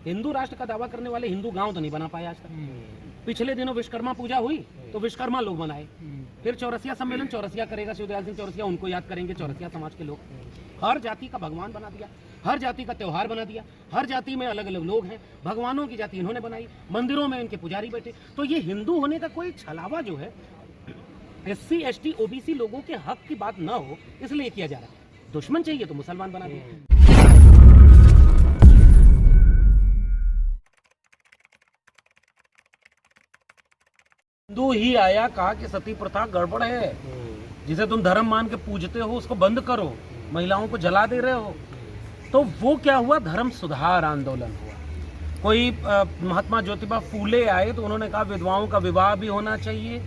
हिंदू राष्ट्र का दावा करने वाले हिंदू गांव तो नहीं बना पाए आज तक। पिछले दिनों विश्वकर्मा पूजा हुई तो विश्वकर्मा लोग बनाए, फिर चौरसिया सम्मेलन चौरसिया करेगा, शिवदयाल सिंह चौरसिया, उनको याद करेंगे चौरसिया समाज के लोग। हर जाति का भगवान बना दिया, हर जाति का त्योहार बना दिया, हर जाति में अलग अलग लोग हैं, भगवानों की जाति इन्होंने बनाई, मंदिरों में इनके पुजारी बैठे। तो ये हिंदू होने का कोई छलावा जो है SC ST OBC लोगों के हक की बात ना हो इसलिए किया जा रहा है। दुश्मन चाहिए तो मुसलमान बना दिया। हिंदू ही आया, कहा कि सती प्रथा गड़बड़ है, जिसे तुम धर्म मान के पूजते हो उसको बंद करो, महिलाओं को जला दे रहे हो। तो वो क्या हुआ, धर्म सुधार आंदोलन हुआ। कोई महात्मा ज्योतिबा फूले आए तो उन्होंने कहा विधवाओं का विवाह भी होना चाहिए,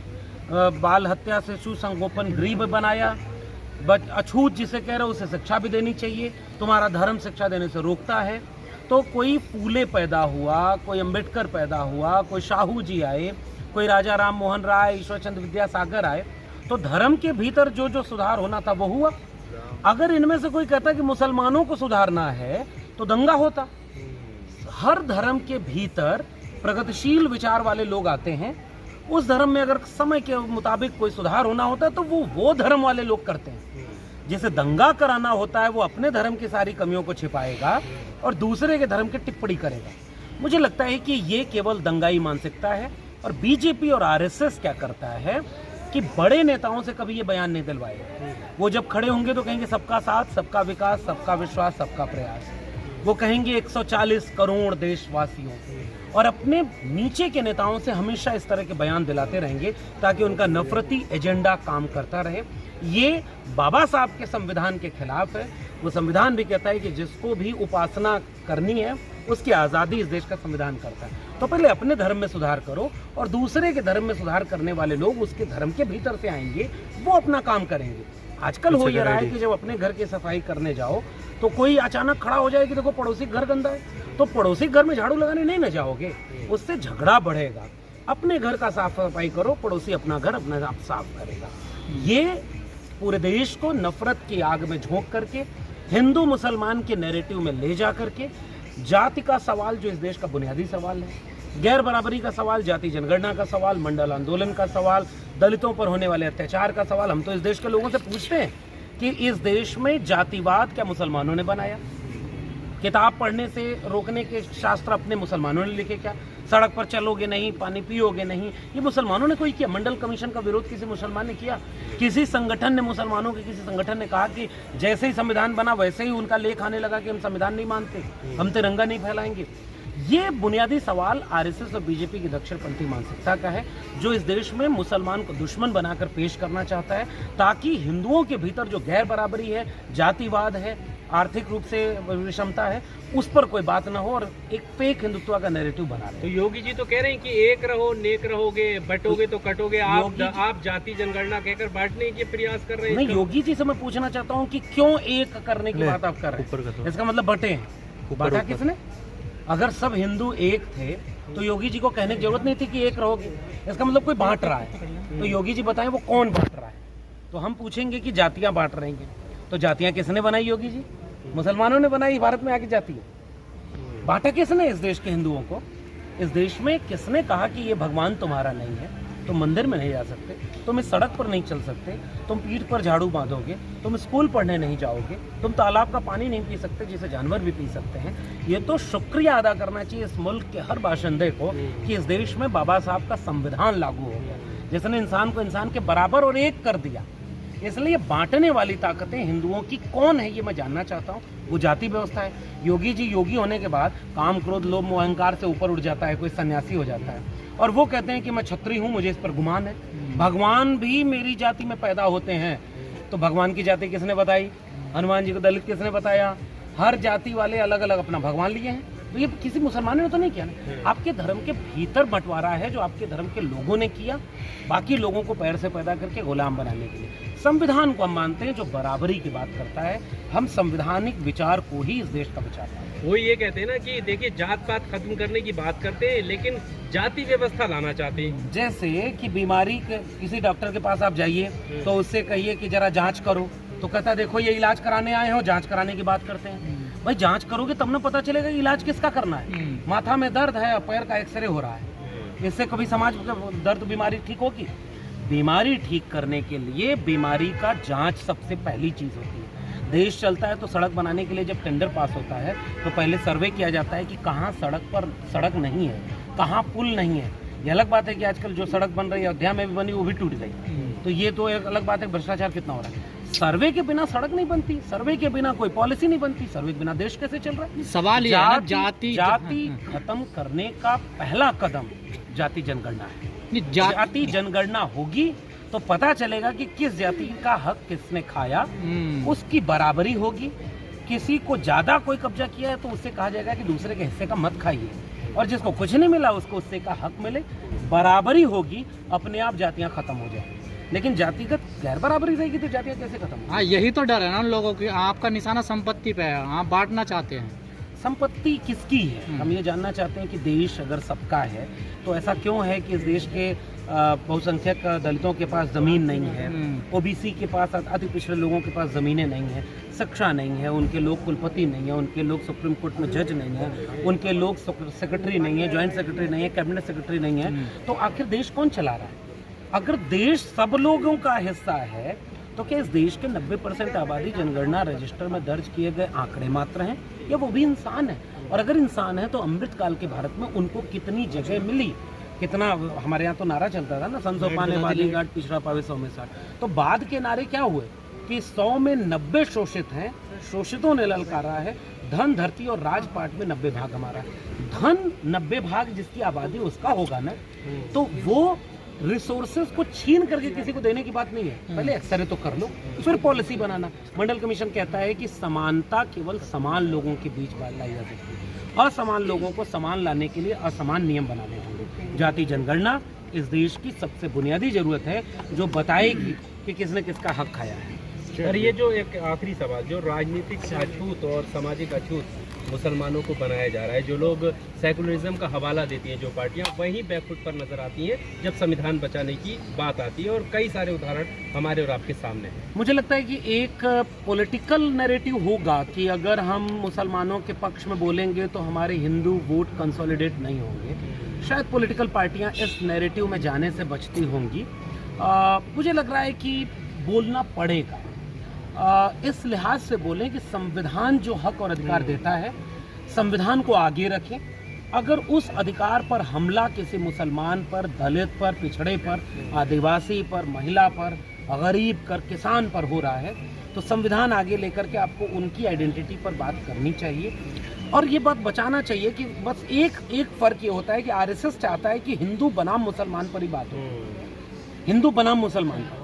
बाल हत्या शिशु संगोपन गृह बनाया, अछूत जिसे कह रहे हो उसे शिक्षा भी देनी चाहिए, तुम्हारा धर्म शिक्षा देने से रोकता है। तो कोई फूले पैदा हुआ, कोई अंबेडकर पैदा हुआ, कोई शाहू जी आए, कोई राजा राम मोहन राय, ईश्वर चंद्र विद्यासागर आए। तो धर्म के भीतर जो जो सुधार होना था वो हुआ। अगर इनमें से कोई कहता कि मुसलमानों को सुधारना है तो दंगा होता। हर धर्म के भीतर प्रगतिशील विचार वाले लोग आते हैं, उस धर्म में अगर समय के मुताबिक कोई सुधार होना होता है तो वो धर्म वाले लोग करते हैं। जिसे दंगा कराना होता है वो अपने धर्म की सारी कमियों को छिपाएगा और दूसरे के धर्म की टिप्पणी करेगा। मुझे लगता है कि ये केवल दंगाई मानसिकता है। और बीजेपी और RSS क्या करता है कि बड़े नेताओं से कभी ये बयान नहीं दिलवाएगा। वो जब खड़े होंगे तो कहेंगे सबका साथ, सबका विकास, सबका विश्वास, सबका प्रयास। वो कहेंगे 140 करोड़ देशवासियों, और अपने नीचे के नेताओं से हमेशा इस तरह के बयान दिलाते रहेंगे ताकि उनका नफरती एजेंडा काम करता रहे। ये बाबा साहब के संविधान के खिलाफ है। वो संविधान भी कहता है कि जिसको भी उपासना करनी है उसकी आज़ादी इस देश का संविधान करता है। तो पहले अपने धर्म में सुधार करो और दूसरे के धर्म में सुधार करने वाले लोग उसके धर्म के भीतर से आएंगे, वो अपना काम करेंगे। आजकल हो ये रहा है कि जब अपने घर की सफाई करने जाओ तो कोई अचानक खड़ा हो जाए कि देखो पड़ोसी घर गंदा है, तो पड़ोसी घर में झाड़ू लगाने नहीं न जाओगे, उससे झगड़ा बढ़ेगा। अपने घर का साफ सफाई करो, पड़ोसी अपना घर अपना आप साफ करेगा। ये पूरे देश को नफरत की आग में झोंक करके हिंदू मुसलमान के नैरेटिव में ले जा करके जाति का सवाल जो इस देश का बुनियादी सवाल है, गैर बराबरी का सवाल, जाति जनगणना का सवाल, मंडल आंदोलन का सवाल, दलितों पर होने वाले अत्याचार का सवाल, हम तो इस देश के लोगों से पूछते हैं कि इस देश में जातिवाद क्या मुसलमानों ने बनाया? किताब पढ़ने से रोकने के शास्त्र अपने मुसलमानों ने लिखे क्या? सड़क पर चलोगे नहीं, पानी पियोगे नहीं, ये मुसलमानों ने कोई किया? मंडल कमीशन का विरोध किसी मुसलमान ने किया? किसी संगठन ने, मुसलमानों के किसी संगठन ने कहा कि जैसे ही संविधान बना वैसे ही उनका लेख आने लगा कि हम संविधान नहीं मानते, हम तिरंगा नहीं फैलाएंगे? ये बुनियादी सवाल RSS और बीजेपी की दक्षिणपंथी मानसिकता का है, जो इस देश में मुसलमान को दुश्मन बनाकर पेश करना चाहता है ताकि हिंदुओं के भीतर जो गैर बराबरी है, जातिवाद है, आर्थिक रूप से विषमता है, उस पर कोई बात ना हो और एक फेक हिंदुत्व का नैरेटिव बना रहे। तो योगी जी तो कह रहे हैं कि एक रहो नेक रहोगे, बटोगे तो कटोगे। आप जाति जनगणना कहकर बांटने के प्रयास कर रहे हैं। नहीं, योगी जी से मैं पूछना चाहता हूँ कि क्यों एक करने की बात आप कर रहे हैं? इसका मतलब बटे हैं। बांटा किसने? अगर सब हिंदू एक थे तो योगी जी को कहने की जरूरत नहीं थी कि एक रहोगे। इसका मतलब कोई बांट रहा है। तो योगी जी बताएं वो कौन बांट रहा है? तो हम पूछेंगे कि जातियां बांट रहे हैं, तो जातियां किसने बनाई? योगी जी, मुसलमानों ने बनाई। भारत में आके जाति बांटा किसने इस देश के हिंदुओं को? इस देश में किसने कहा कि ये भगवान तुम्हारा नहीं है, तुम मंदिर में नहीं जा सकते, तुम इस सड़क पर नहीं चल सकते, तुम पीठ पर झाड़ू बांधोगे, तुम स्कूल पढ़ने नहीं जाओगे, तुम तालाब का पानी नहीं पी सकते जिसे जानवर भी पी सकते हैं? ये तो शुक्रिया अदा करना चाहिए इस मुल्क के हर बाशिंदे को कि इस देश में बाबा साहब का संविधान लागू हो गया, जिसने इंसान को इंसान के बराबर और एक कर दिया। इसलिए बांटने वाली ताकतें हिंदुओं की कौन है ये मैं जानना चाहता हूँ। वो जाति व्यवस्था है। योगी जी योगी होने के बाद काम क्रोध लोभ मोह अहंकार से ऊपर उठ जाता है, कोई सन्यासी हो जाता है और वो कहते हैं कि मैं क्षत्रिय हूँ, मुझे इस पर गुमान है। भगवान भी मेरी जाति में पैदा होते हैं। तो भगवान की जाति किसने बताई? हनुमान जी को दलित किसने बताया? हर जाति वाले अलग अलग अपना भगवान लिए हैं। तो ये किसी मुसलमान ने तो नहीं किया ना। आपके धर्म के भीतर बंटवारा है जो आपके धर्म के लोगों ने किया, बाकी लोगों को पैर से पैदा करके गुलाम बनाने के लिए। संविधान को हम मानते हैं जो बराबरी की बात करता है। हम संवैधानिक विचार को ही इस देश का विचार मानते हैं। वो ये कहते हैं ना कि देखिए जात पात खत्म करने की बात करते हैं लेकिन जाति व्यवस्था लाना चाहते हैं। जैसे कि बीमारी किसी डॉक्टर के पास आप जाइए तो उससे कहिए कि जरा जांच करो, तो कहता देखो ये इलाज कराने आए हो, जांच कराने की बात करते हैं। भाई जांच करोगे तब ना पता चलेगा कि इलाज किसका करना है। माथा में दर्द है, पैर का एक्सरे हो रहा है, इससे कभी समाज में दर्द बीमारी ठीक होगी? बीमारी ठीक करने के लिए बीमारी का जांच सबसे पहली चीज होती है। देश चलता है तो सड़क बनाने के लिए जब टेंडर पास होता है तो पहले सर्वे किया जाता है कि कहाँ सड़क नहीं है, कहाँ पुल नहीं है। ये अलग बात है कि आजकल जो सड़क बन रही है, अयोध्या में भी बनी, वो भी टूट गई, तो ये तो एक अलग बात है भ्रष्टाचार कितना हो रहा है। सर्वे के बिना सड़क नहीं बनती, सर्वे के बिना कोई पॉलिसी नहीं बनती, सर्वे के बिना देश कैसे चल रहा है? सवाल ये है ना, जाति खत्म करने का पहला कदम जाति जनगणना है। जाति जनगणना होगी तो पता चलेगा कि किस जाति का हक किसने खाया, उसकी बराबरी होगी। किसी को ज्यादा कोई कब्जा किया है तो उससे कहा जाएगा कि दूसरे के हिस्से का मत खाइए, और जिसको कुछ नहीं मिला उसको उससे का हक मिले। बराबरी होगी, अपने आप जातियां खत्म हो जाएंगी। लेकिन जातिगत गैर बराबरी रहेगी तो जातियां कैसे खत्म होंगी? हाँ, यही तो डर है ना उन लोगों की। आपका निशाना संपत्ति पे है, आप बांटना चाहते हैं। संपत्ति किसकी है? हम ये जानना चाहते हैं कि देश अगर सबका है तो ऐसा क्यों है कि इस देश के बहुसंख्यक दलितों के पास जमीन नहीं है, ओबीसी के पास, अति पिछड़े लोगों के पास जमीनें नहीं है, शिक्षा नहीं है, उनके लोग कुलपति नहीं है, उनके लोग सुप्रीम कोर्ट में जज नहीं है, उनके लोग सेक्रेटरी नहीं है, ज्वाइंट सेक्रेटरी नहीं है, कैबिनेट सेक्रेटरी नहीं है, तो आखिर देश कौन चला रहा है? अगर देश सब लोगों का हिस्सा है तो क्या इस देश के 90% आबादी जनगणना रजिस्टर में दर्ज किए गए आंकड़े मात्र हैं, या वो भी इंसान है? और अगर इंसान है तो अमृतकाल के भारत में उनको कितनी जगह मिली? कितना, हमारे यहाँ तो नारा चलता था ना, 100 पाने वाली गांठ पिछड़ा पावे 100 में 60। तो बाद के नारे क्या हुए कि 100 में 90 शोषित हैं, शोषितों ने ललकारा है, धन, धरती और राजपाट में 90 भाग हमारा। धन 90 भाग जिसकी आबादी उसका होगा ना, तो वो रिसोर्सेज को छीन करके किसी को देने की बात नहीं है। पहले एक्सरे तो कर लो, फिर पॉलिसी बनाना। मंडल कमीशन कहता है कि समानता केवल समान लोगों के बीच लाई जा सकती है, असमान लोगों को समान लाने के लिए असमान नियम बनाने होंगे। जाति जनगणना इस देश की सबसे बुनियादी जरूरत है जो बताएगी कि किसने किसका हक खाया है। और ये जो एक आखिरी सवाल, जो राजनीतिक अछूत और सामाजिक अछूत मुसलमानों को बनाया जा रहा है, जो लोग सेकुलरिज्म का हवाला देती हैं, जो पार्टियां, वहीं बैकफुट पर नजर आती हैं जब संविधान बचाने की बात आती है, और कई सारे उदाहरण हमारे और आपके सामने हैं। मुझे लगता है कि एक पॉलिटिकल नैरेटिव होगा कि अगर हम मुसलमानों के पक्ष में बोलेंगे तो हमारे हिंदू वोट कंसोलिडेट नहीं होंगे। शायद पॉलिटिकल पार्टियां इस नैरेटिव में जाने से बचती होंगी। मुझे लग रहा है कि बोलना पड़ेगा, इस लिहाज से बोलें कि संविधान जो हक और अधिकार देता है, संविधान को आगे रखें। अगर उस अधिकार पर हमला किसी मुसलमान पर, दलित पर, पिछड़े पर, आदिवासी पर, महिला पर, गरीब पर, किसान पर हो रहा है तो संविधान आगे लेकर के आपको उनकी आइडेंटिटी पर बात करनी चाहिए और ये बात बचाना चाहिए कि बस एक फर्क ये होता है कि आरएसएस चाहता है कि हिंदू बनाम मुसलमान पर ही बात हो, हिंदू बनाम मुसलमान पर।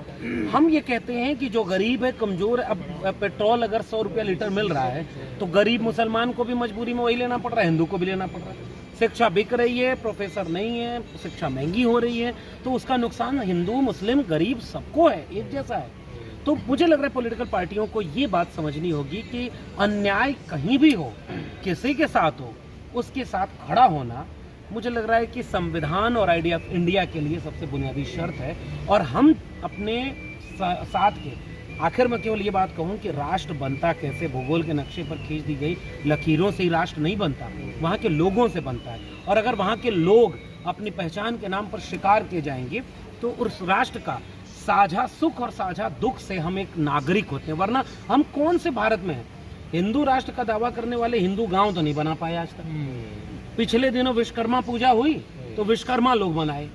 हम ये कहते हैं कि जो गरीब है, कमजोर है, अब पेट्रोल अगर 100 रुपया लीटर मिल रहा है तो गरीब मुसलमान को भी मजबूरी में वही लेना पड़ रहा है, हिंदू को भी लेना पड़ रहा है। शिक्षा बिक रही है, प्रोफेसर नहीं है, शिक्षा महंगी हो रही है, तो उसका नुकसान हिंदू, मुस्लिम, गरीब सबको है, एक जैसा है। तो मुझे लग रहा है पॉलिटिकल पार्टियों को ये बात समझनी होगी कि अन्याय कहीं भी हो, किसी के साथ हो, उसके साथ खड़ा होना मुझे लग रहा है कि संविधान और आइडिया ऑफ इंडिया के लिए सबसे बुनियादी शर्त है। और हम अपने साथ के आखिर में केवल ये बात कहूँ कि राष्ट्र बनता कैसे, भूगोल के नक्शे पर खींच दी गई लकीरों से ही राष्ट्र नहीं बनता, वहाँ के लोगों से बनता है। और अगर वहाँ के लोग अपनी पहचान के नाम पर शिकार किए जाएंगे तो उस राष्ट्र का साझा सुख और साझा दुख से हम एक नागरिक होते हैं। वरना हम कौन से भारत में हैं? हिंदू राष्ट्र का दावा करने वाले हिंदू गांव तो नहीं बना पाए आज तक। पिछले दिनों विश्वकर्मा पूजा हुई तो विश्वकर्मा लोग बनाए,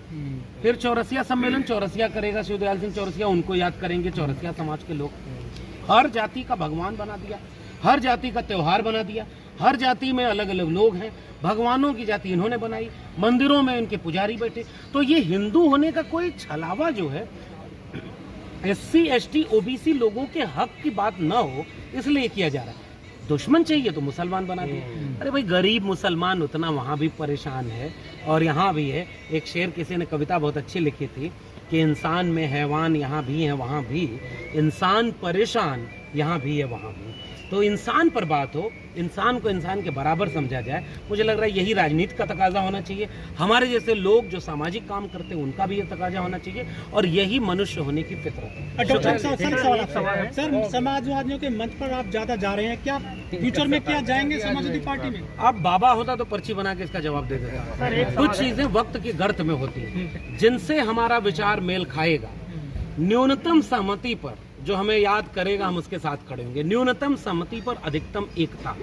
फिर चौरसिया सम्मेलन, चौरसिया करेगा शिवदयाल सिंह चौरसिया, उनको याद करेंगे चौरसिया समाज के लोग। हर जाति का भगवान बना दिया, हर जाति का त्योहार बना दिया, हर जाति में अलग अलग लोग हैं, भगवानों की जाति इन्होंने बनाई, मंदिरों में इनके पुजारी बैठे। तो ये हिंदू होने का कोई छलावा जो है SC ST OBC लोगों के हक की बात ना हो इसलिए किया जा रहा है। दुश्मन चाहिए तो मुसलमान बना दिए। अरे भाई, गरीब मुसलमान उतना वहाँ भी परेशान है और यहाँ भी है। एक शेर किसी ने कविता बहुत अच्छी लिखी थी कि इंसान में हैवान यहाँ भी है वहाँ भी, इंसान परेशान यहाँ भी है वहाँ भी। तो इंसान पर बात हो, इंसान को इंसान के बराबर समझा जाए, मुझे लग रहा है यही राजनीति का तकाजा होना चाहिए। हमारे जैसे लोग जो सामाजिक काम करते हैं उनका भी ये तकाजा होना चाहिए, और यही मनुष्य होने की फितरत है। डॉक्टर साहब, सर समाजवादियों के मंच पर आप ज्यादा जा रहे हैं, क्या फ्यूचर में क्या जाएंगे समाजवादी पार्टी में? अब बाबा होता तो पर्ची बना के इसका जवाब दे देता। कुछ चीजें वक्त के गर्त में होती हैं, जिनसे हमारा विचार मेल खाएगा, न्यूनतम सहमति पर जो हमें याद करेगा हम उसके साथ खड़े होंगे। न्यूनतम सहमति पर अधिकतम एकता,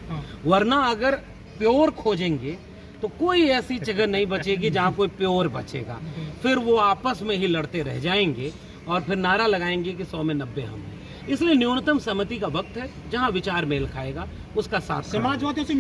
वरना अगर प्योर खोजेंगे तो कोई ऐसी जगह नहीं बचेगी जहां कोई प्योर बचेगा। फिर वो आपस में ही लड़ते रह जाएंगे और फिर नारा लगाएंगे कि 100 में 90 हम हैं। इसलिए न्यूनतम सहमति का वक्त है, जहां विचार मेल खाएगा उसका साथ। समाजवादियों से